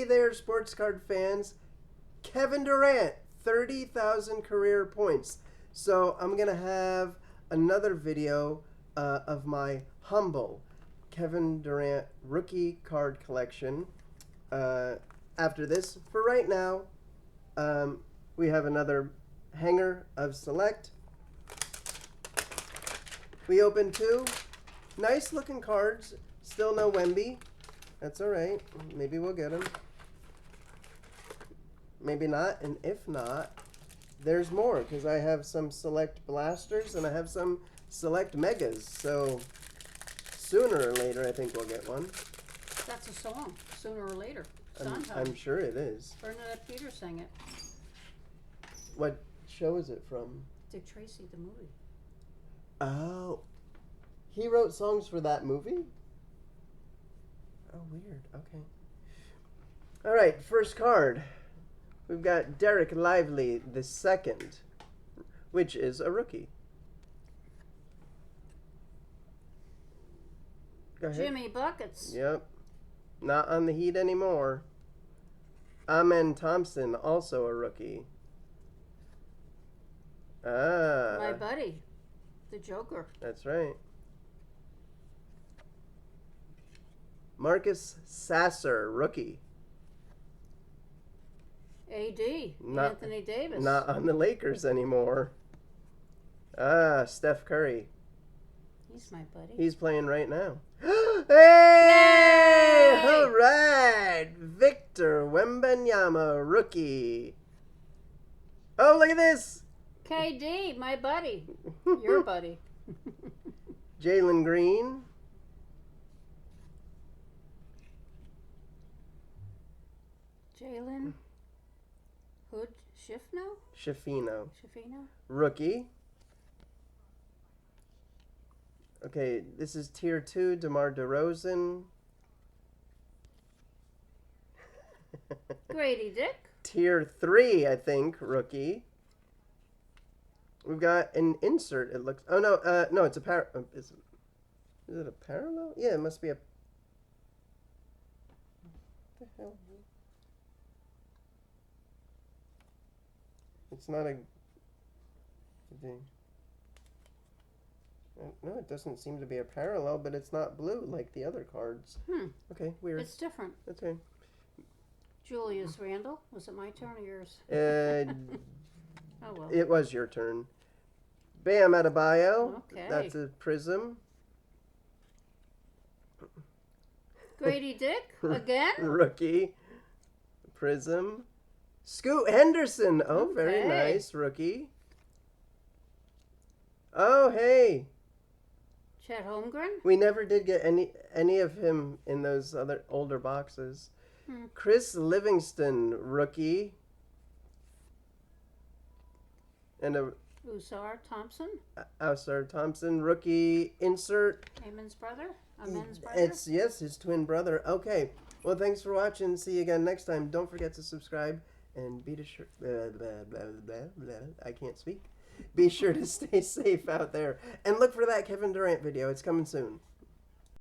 there, sports card fans. Kevin Durant, 30,000 career points. So I'm going to have another video of my humble Kevin Durant rookie card collection after this. For right now, we have another hanger of Select. We opened 2 nice looking cards. Still no Wemby. That's all right. Maybe we'll get him. Maybe not. And if not, there's more because I have some Select Blasters and I have some Select Megas. So sooner or later, I think we'll get one. That's a song. Sooner or later. I'm sure it is. Bernadette Peters sang it. What show is it from? Dick Tracy, the movie. Oh. He wrote songs for that movie? Oh, weird. Okay. All right, first card. We've got Derek Lively the second, which is a rookie. Go ahead. Jimmy Buckets. Yep. Not on the Heat anymore. Amen Thompson, also a rookie. Ah. My buddy, the Joker. That's right. Marcus Sasser, rookie. AD, Anthony Davis. Not on the Lakers anymore. Ah, Steph Curry. He's my buddy. He's playing right now. Hey! Yay! All right. Victor Wembanyama, rookie. Oh, look at this. KD, my buddy. Your buddy. Jalen Green. Jalen Hood Shafino. Shafino. Rookie. Okay, this is Tier 2, DeMar DeRozan. Grady Dick. Tier 3, I think, rookie. We've got an insert, it looks... Oh, no, no, it's a is it a parallel? Yeah, it must be a... What the hell? It's not a... No, it doesn't seem to be a parallel, but it's not blue like the other cards. Okay, weird. It's different. That's okay. Julius Randle. Was it my turn or yours? Oh, well. It was your turn. Bam Adebayo. Okay. That's a prism. Grady Dick again. Rookie. Prism. Scoot Henderson. Oh, very Okay. nice. Rookie. Oh, hey. Chet Holmgren. We never did get any of him in those other older boxes. Chris Livingston, rookie. And a Ausar Thompson, rookie insert. Amen's brother? Amen's brother? It's, yes, his twin brother. Okay. Well, thanks for watching. See you again next time. Don't forget to subscribe and be sure... I can't speak. Be sure to stay safe out there. And look for that Kevin Durant video. It's coming soon.